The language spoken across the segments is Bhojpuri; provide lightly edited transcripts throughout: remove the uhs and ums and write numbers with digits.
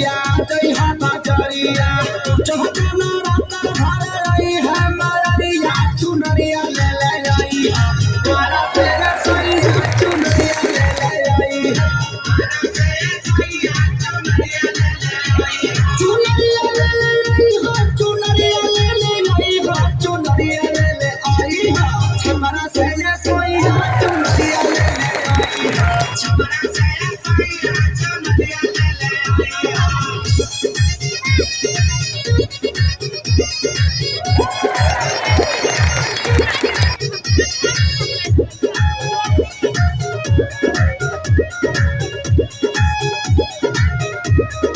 मैया जय हा बजरिया चौहकना रात भर रही है मरिया चुनरिया ले ले आई तारा तेरे सैया चुनरिया ले ले आई चुनरिया ले ले आई हो चुनरिया ले ले आई हो चुनरिया ले ले आई छमरा से ये सोइया चुनरिया ले ले आई छमरा से ये सोइया चुनरिया ले ले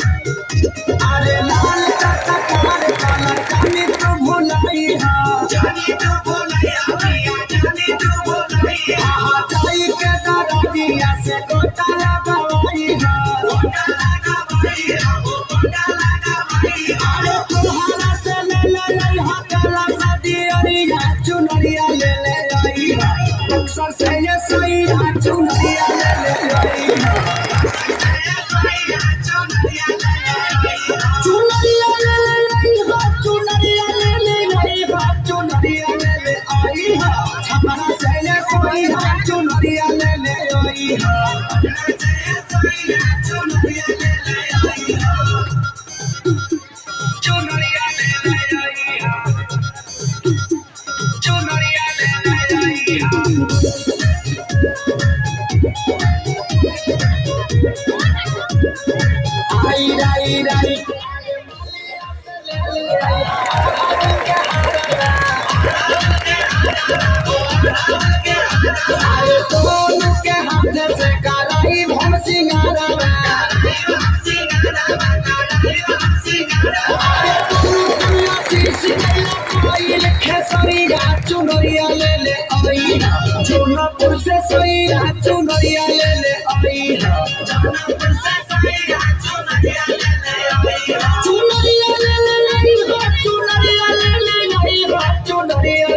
अरे लाल चटकार काला जानी तो भुलाई हा जानी तो भुलाई मिया जानी तो भुलाई हा जाई के दरदिया से गोटा लगाई हा गोटा लगाई हा गोटा लगाई अरे तुम्हारा से ले ले हा काला सदी अरिया चुनरिया ले ले आई हा अक्सर से ये सैया चुनरिया ले ले आई हा चुनरिया ले ले आई हा चुनरिया ले ले आई हा चुनरिया ले ले आई हा छपरा से ये सोइया चुनरिया ले ले आई हा चुनरिया ले ले आई हा चुनरिया ले ले आई हा चुनरिया ले ले आई हा आई राई राई अरे सोनू के हाथ से कराई भम सिंगारा खेसरिया चुनरिया ले ले आई जौनपुर से सैया चुनरिया ले ले आई जौनपुर से सैया चुनरिया ले ले आई चुनरिया ले ले आई चुनरिया ले ले आई चुनरिया